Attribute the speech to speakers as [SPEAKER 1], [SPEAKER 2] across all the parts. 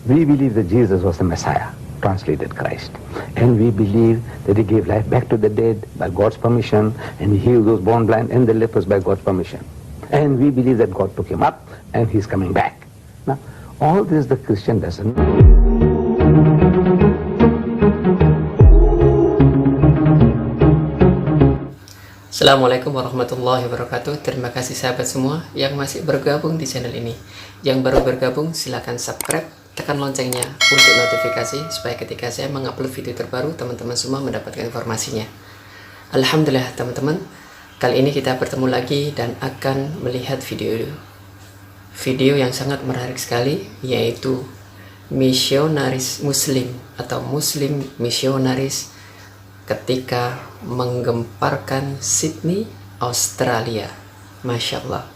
[SPEAKER 1] We believe that Jesus was the Messiah, translated Christ. And we believe that he gave life back to the dead by God's permission, and he healed those born blind and the lepers by God's permission. And we believe that God took him up and he's coming back. Now, all this the Christian doesn't know.
[SPEAKER 2] Assalamualaikum warahmatullahi wabarakatuh. Terima kasih sahabat semua yang masih bergabung di channel ini. Yang baru bergabung silakan subscribe, tekan loncengnya untuk notifikasi supaya ketika saya mengupload video terbaru teman-teman semua mendapatkan informasinya. Alhamdulillah teman-teman, kali ini kita bertemu lagi dan akan melihat video yang sangat menarik sekali, yaitu misionaris muslim atau muslim misionaris ketika menggemparkan Sidney, Australia. Masya Allah.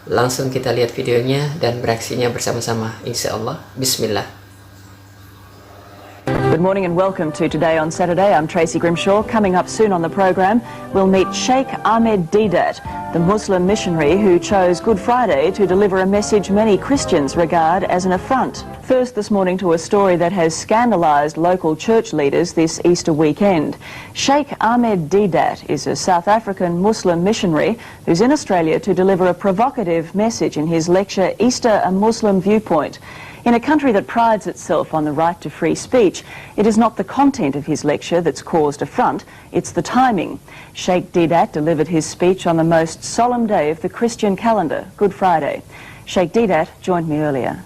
[SPEAKER 2] Langsung kita lihat videonya dan bereaksinya bersama-sama, insya Allah. Bismillah.
[SPEAKER 3] Good morning and welcome to Today on Saturday. I'm Tracy Grimshaw. Coming up soon on the program, we'll meet Sheikh Ahmed, Deedat, the Muslim missionary who chose Good Friday to deliver a message many Christians regard as an affront. First this morning to a story that has scandalised local church leaders this Easter weekend. Sheikh Ahmed Deedat is a South African Muslim missionary who's in Australia to deliver a provocative message in his lecture, Easter, a Muslim Viewpoint. In a country that prides itself on the right to free speech, it is not the content of his lecture that's caused affront, it's the timing. Sheikh Deedat delivered his speech on the most solemn day of the Christian calendar, Good Friday. Sheikh Deedat joined me earlier.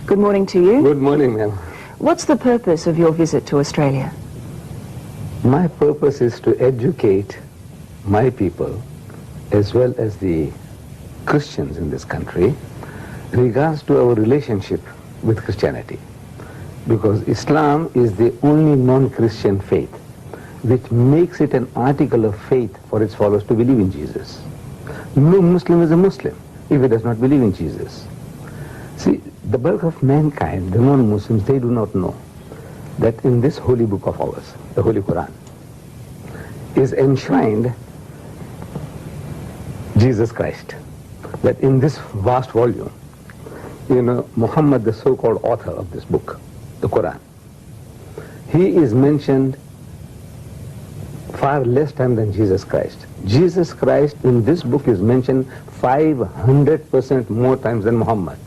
[SPEAKER 3] Good morning to you.
[SPEAKER 1] Good morning, ma'am.
[SPEAKER 3] What's the purpose of your visit to Australia?
[SPEAKER 1] My purpose is to educate my people, as well as the Christians in this country, in regards to our relationship with Christianity. Because Islam is the only non-Christian faith which makes it an article of faith for its followers to believe in Jesus. No Muslim is a Muslim if he does not believe in Jesus. See, the bulk of mankind, the non-Muslims, they do not know that in this holy book of ours, the Holy Quran, is enshrined Jesus Christ. That in this vast volume, Muhammad, the so-called author of this book, the Quran, he is mentioned far less time than Jesus Christ. Jesus Christ in this book is mentioned 500% more times than Muhammad.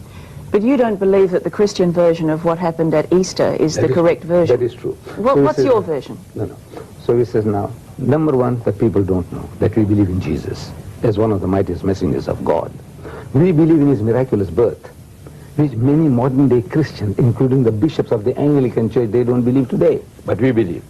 [SPEAKER 3] But you don't believe that the Christian version of what happened at Easter is the correct version?
[SPEAKER 1] That is true.
[SPEAKER 3] What's your version?
[SPEAKER 1] No. So he says now, number one, that people don't know that we believe in Jesus as one of the mightiest messengers of God. We believe in his miraculous birth, which many modern-day Christians, including the bishops of the Anglican Church, they don't believe today, but we believe.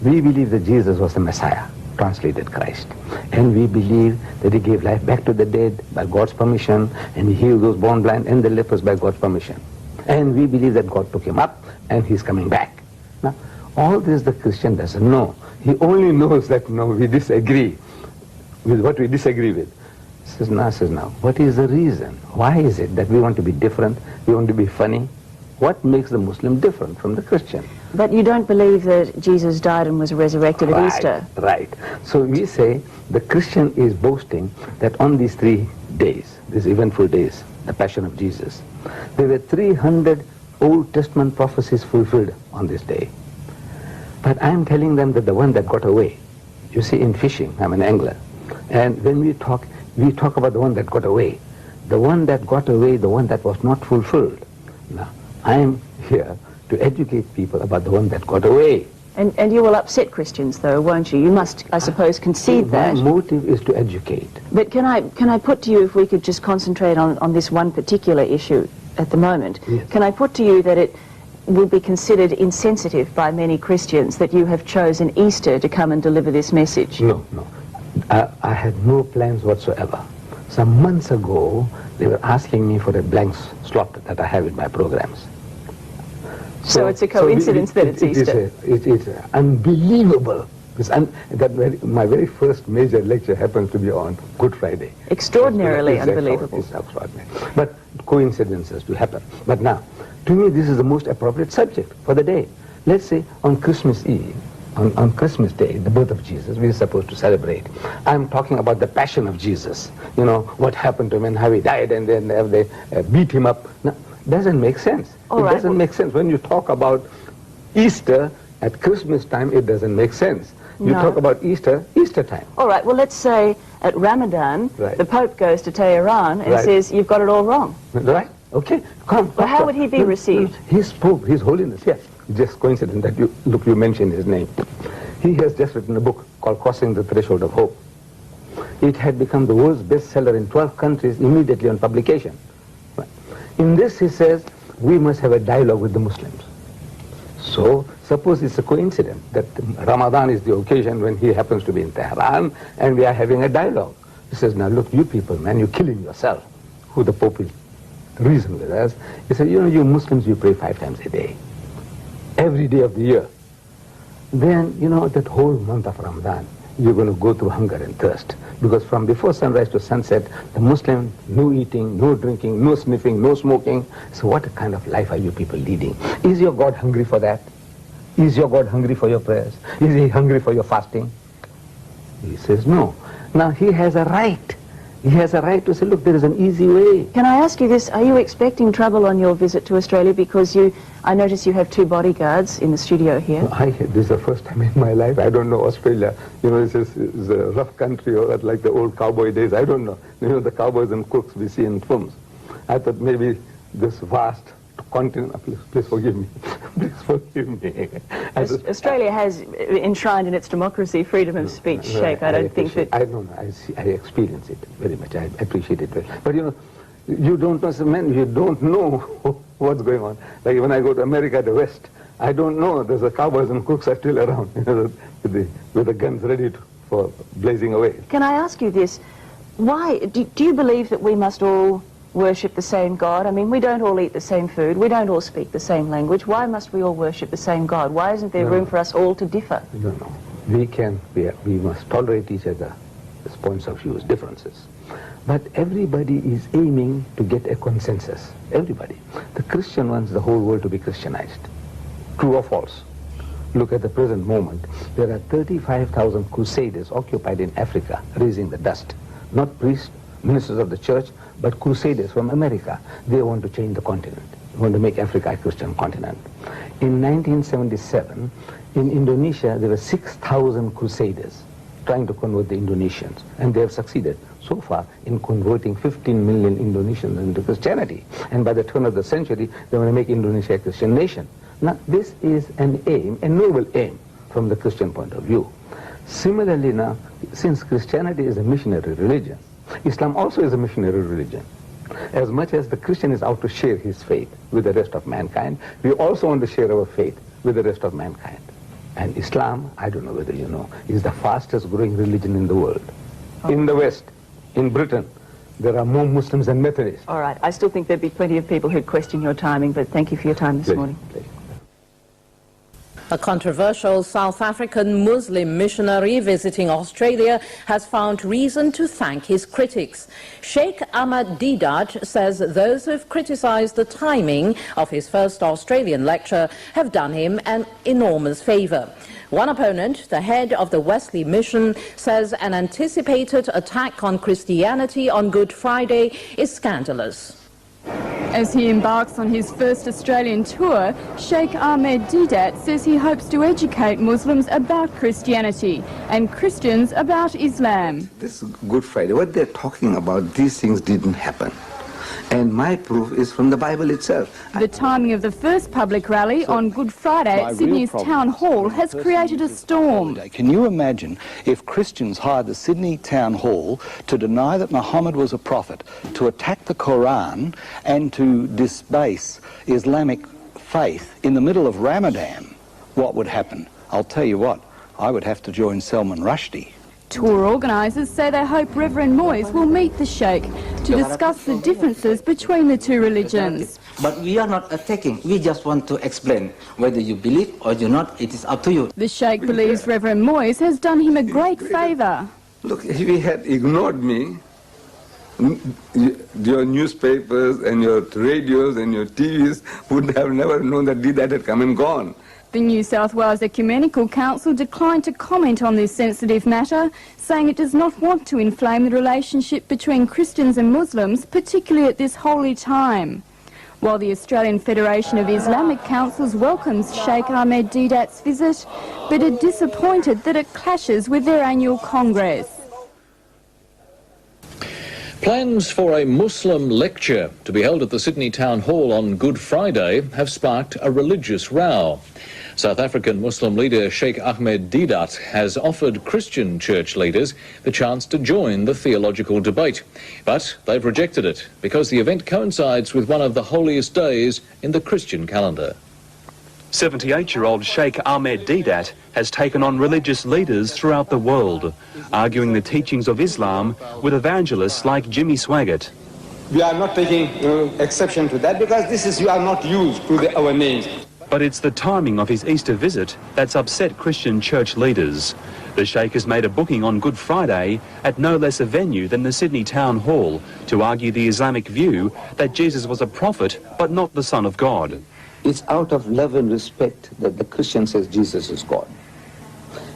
[SPEAKER 1] We believe that Jesus was the Messiah, translated Christ. And we believe that he gave life back to the dead by God's permission, and he healed those born blind and the lepers by God's permission. And we believe that God took him up and he's coming back. Now, all this the Christian doesn't know. He only knows that, we disagree with what we disagree with. Says now, what is the reason? Why is it that we want to be different, we want to be funny? What makes the Muslim different from the Christian?
[SPEAKER 3] But you don't believe that Jesus died and was resurrected at Easter?
[SPEAKER 1] Right. So we say the Christian is boasting that on these 3 days, these eventful days, the Passion of Jesus, there were 300 Old Testament prophecies fulfilled on this day. But I'm telling them that the one that got away, you see, in fishing, I'm an angler, and when we talk about the one that got away. The one that got away, the one that was not fulfilled. Now, I am here to educate people about the one that got away.
[SPEAKER 3] And you will upset Christians, though, won't you? You must, I suppose, concede that.
[SPEAKER 1] My motive is to educate.
[SPEAKER 3] But can I put to you, if we could just concentrate on this one particular issue at the moment,
[SPEAKER 1] yes. Can
[SPEAKER 3] I put to you that it will be considered insensitive by many Christians that you have chosen Easter to come and deliver this message?
[SPEAKER 1] No. I had no plans whatsoever. Some months ago, they were asking me for a blank slot that I have in my programs.
[SPEAKER 3] So it's a coincidence that it's Easter?
[SPEAKER 1] It's unbelievable. My very first major lecture happens to be on Good Friday.
[SPEAKER 3] Extraordinarily unbelievable.
[SPEAKER 1] It's extraordinary. But coincidences do happen. But now, to me, this is the most appropriate subject for the day. Let's say on Christmas Eve, on Christmas Day, the birth of Jesus, we are supposed to celebrate. I'm talking about the passion of Jesus. What happened to him and how he died, and then they beat him up. Now, Doesn't make sense. It doesn't make sense. When you talk about Easter at Christmas time, it doesn't make sense. You talk about Easter time.
[SPEAKER 3] All right, well, let's say at Ramadan, the Pope goes to Tehran and says, you've got it all wrong.
[SPEAKER 1] Right? Okay, come.
[SPEAKER 3] Well, how would he be received?
[SPEAKER 1] His Pope, His Holiness, yes. Just coincident that you mentioned his name. He has just written a book called Crossing the Threshold of Hope. It had become the world's bestseller in 12 countries immediately on publication. Right. In this, he says, we must have a dialogue with the Muslims. So, suppose it's a coincidence that Ramadan is the occasion when he happens to be in Tehran and we are having a dialogue. He says, now look, you people, man, you're killing yourself. Who the Pope will reason with us. He said, you know, you Muslims, you pray 5 times a day. Every day of the year. Then, you know, that whole month of Ramadan, you're going to go through hunger and thirst. Because from before sunrise to sunset, the Muslim, no eating, no drinking, no sniffing, no smoking. So what kind of life are you people leading? Is your God hungry for that? Is your God hungry for your prayers? Is he hungry for your fasting? He says no. Now he has a right. He has a right to say, look, there is an easy way.
[SPEAKER 3] Can I ask you this? Are you expecting trouble on your visit to Australia? Because I notice you have 2 bodyguards in the studio here.
[SPEAKER 1] This is the first time in my life. I don't know Australia. You know, it's a rough country, or like the old cowboy days. I don't know. You know, the cowboys and cooks we see in films. I thought maybe this vast continent, please forgive me. Please forgive me.
[SPEAKER 3] Australia has enshrined in its democracy freedom of speech, Sheikh. I don't think that...
[SPEAKER 1] I don't know. I experience it very much. I appreciate it very much. But you know, you don't know, man, you don't know what's going on. Like when I go to America, the West, I don't know. There's the cowboys and cooks are still around, you know, with the guns ready for blazing away.
[SPEAKER 3] Can I ask you this? Why, do you believe that we must all worship the same God? I mean, we don't all eat the same food. We don't all speak the same language. Why must we all worship the same God? Why isn't there room for us all to differ?
[SPEAKER 1] No. We must tolerate each other's points of view, differences. But everybody is aiming to get a consensus. Everybody. The Christian wants the whole world to be Christianized. True or false? Look at the present moment. There are 35,000 crusaders occupied in Africa, raising the dust. Not priests, ministers of the church, but crusaders from America. They want to change the continent. They want to make Africa a Christian continent. In 1977, in Indonesia, there were 6,000 crusaders trying to convert the Indonesians, and they have succeeded so far in converting 15 million Indonesians into Christianity. And by the turn of the century, they want to make Indonesia a Christian nation. Now, this is an aim, a noble aim, from the Christian point of view. Similarly now, since Christianity is a missionary religion, Islam also is a missionary religion. As much as the Christian is out to share his faith with the rest of mankind, we also want to share our faith with the rest of mankind. And Islam, I don't know whether you know, is the fastest growing religion in the world. In the West, in Britain, there are more Muslims than Methodists.
[SPEAKER 3] All right, I still think there'd be plenty of people who'd question your timing, but thank you for your time this morning.
[SPEAKER 1] Please.
[SPEAKER 4] A controversial South African Muslim missionary visiting Australia has found reason to thank his critics. Sheikh Ahmed Deedat says those who have criticized the timing of his first Australian lecture have done him an enormous favor. One opponent, the head of the Wesley Mission, says an anticipated attack on Christianity on Good Friday is scandalous.
[SPEAKER 5] As he embarks on his first Australian tour, Sheikh Ahmed Deedat says he hopes to educate Muslims about Christianity and Christians about Islam.
[SPEAKER 6] This Good Friday, what they're talking about, these things didn't happen. And my proof is from the Bible itself.
[SPEAKER 5] The timing of the first public rally on Good Friday at Sydney's Town Hall has created a storm.
[SPEAKER 7] Can you imagine if Christians hired the Sidney Town Hall to deny that Muhammad was a prophet, to attack the Quran and to disbase Islamic faith in the middle of Ramadan? What would happen? I'll tell you what, I would have to join Salman Rushdie.
[SPEAKER 5] Tour organisers say they hope Reverend Moyes will meet the Sheikh to discuss the differences between the two religions.
[SPEAKER 8] But we are not attacking, we just want to explain. Whether you believe or do not, it is up to you.
[SPEAKER 5] The Sheikh believes Reverend Moyes has done him a great favour.
[SPEAKER 6] Look, if he had ignored me, your newspapers and your radios and your TVs would have never known that Deedat had come and gone.
[SPEAKER 5] The New South Wales Ecumenical Council declined to comment on this sensitive matter, saying it does not want to inflame the relationship between Christians and Muslims, particularly at this holy time. while the Australian Federation of Islamic Councils welcomes Sheikh Ahmed Deedat's visit, but are disappointed that it clashes with their annual Congress.
[SPEAKER 9] Plans for a Muslim lecture to be held at the Sidney Town Hall on Good Friday have sparked a religious row. South African Muslim leader Sheikh Ahmed Deedat has offered Christian church leaders the chance to join the theological debate, but they've rejected it because the event coincides with one of the holiest days in the Christian calendar.
[SPEAKER 10] 78-year-old Sheikh Ahmed Deedat has taken on religious leaders throughout the world, arguing the teachings of Islam with evangelists like Jimmy Swaggart.
[SPEAKER 11] We are not taking exception to that because you are not used to our names.
[SPEAKER 10] But it's the timing of his Easter visit that's upset Christian church leaders. The Sheikh has made a booking on Good Friday at no less a venue than the Sidney Town Hall to argue the Islamic view that Jesus was a prophet but not the Son of God.
[SPEAKER 1] It's out of love and respect that the Christian says Jesus is God.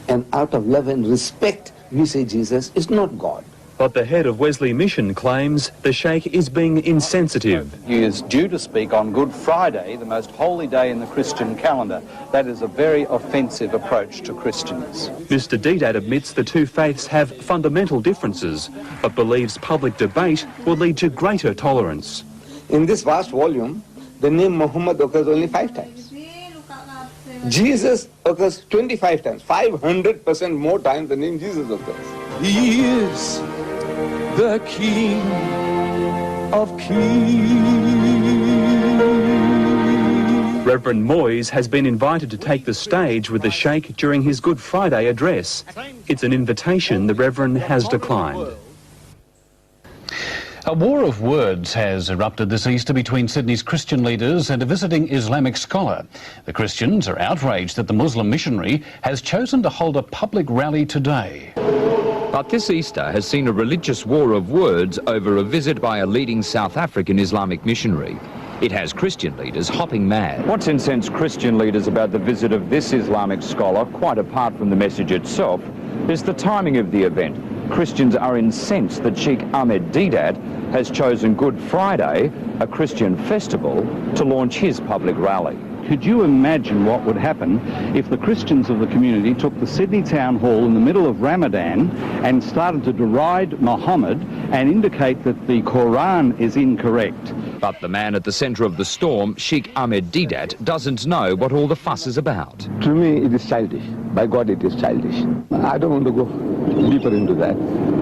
[SPEAKER 1] And out of love and respect, we say Jesus is not God.
[SPEAKER 10] But the head of Wesley Mission claims the Sheikh is being insensitive.
[SPEAKER 7] He is due to speak on Good Friday, the most holy day in the Christian calendar. That is a very offensive approach to Christians.
[SPEAKER 10] Mr. Deedat admits the two faiths have fundamental differences, but believes public debate will lead to greater tolerance.
[SPEAKER 11] In this vast volume, the name Muhammad occurs only 5 times. Jesus occurs 25 times, 500% more times the name Jesus occurs.
[SPEAKER 12] He is the King of Kings.
[SPEAKER 10] Reverend Moyes has been invited to take the stage with the Sheikh during his Good Friday address. It's an invitation the Reverend has declined.
[SPEAKER 13] A war of words has erupted this Easter between Sydney's Christian leaders and a visiting Islamic scholar. The Christians are outraged that the Muslim missionary has chosen to hold a public rally today.
[SPEAKER 14] But this Easter has seen a religious war of words over a visit by a leading South African Islamic missionary. It has Christian leaders hopping mad.
[SPEAKER 15] What's incensed Christian leaders about the visit of this Islamic scholar, quite apart from the message itself, is the timing of the event. Christians are incensed that Sheikh Ahmed Deedat has chosen Good Friday, a Christian festival, to launch his public rally.
[SPEAKER 7] Could you imagine what would happen if the Christians of the community took the Sidney Town Hall in the middle of Ramadan and started to deride Muhammad and indicate that the Quran is incorrect?
[SPEAKER 14] But the man at the centre of the storm, Sheikh Ahmed Deedat, doesn't know what all the fuss is about.
[SPEAKER 1] To me, it is childish. By God, it is childish. I don't want to go deeper into that.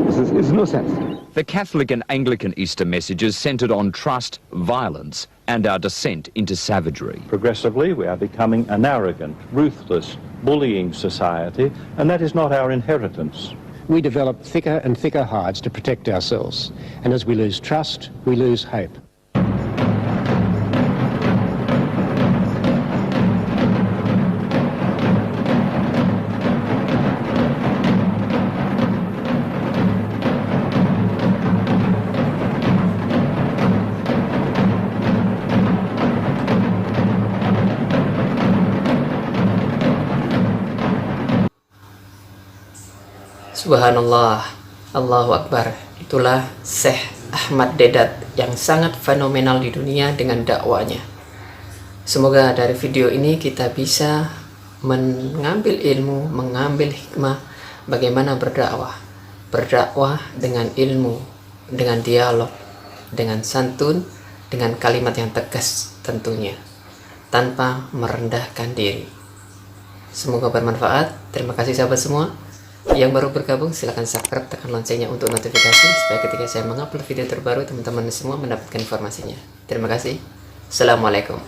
[SPEAKER 1] It's no sense.
[SPEAKER 14] The Catholic and Anglican Easter messages centred on trust, violence, and our descent into savagery.
[SPEAKER 16] Progressively, we are becoming an arrogant, ruthless, bullying society, and that is not our inheritance.
[SPEAKER 17] We develop thicker and thicker hides to protect ourselves, and as we lose trust, we lose hope.
[SPEAKER 2] Subhanallah, Allahu Akbar. Itulah Syekh Ahmed Deedat yang sangat fenomenal di dunia dengan dakwanya. Semoga dari video ini kita bisa mengambil ilmu, mengambil hikmah bagaimana berdakwah. Berdakwah dengan ilmu, dengan dialog, dengan santun, dengan kalimat yang tegas tentunya, tanpa merendahkan diri. Semoga bermanfaat. Terima kasih sahabat semua. Yang baru bergabung silahkan subscribe, tekan loncengnya untuk notifikasi supaya ketika saya mengupload video terbaru teman-teman semua mendapatkan informasinya. Terima kasih. Assalamualaikum.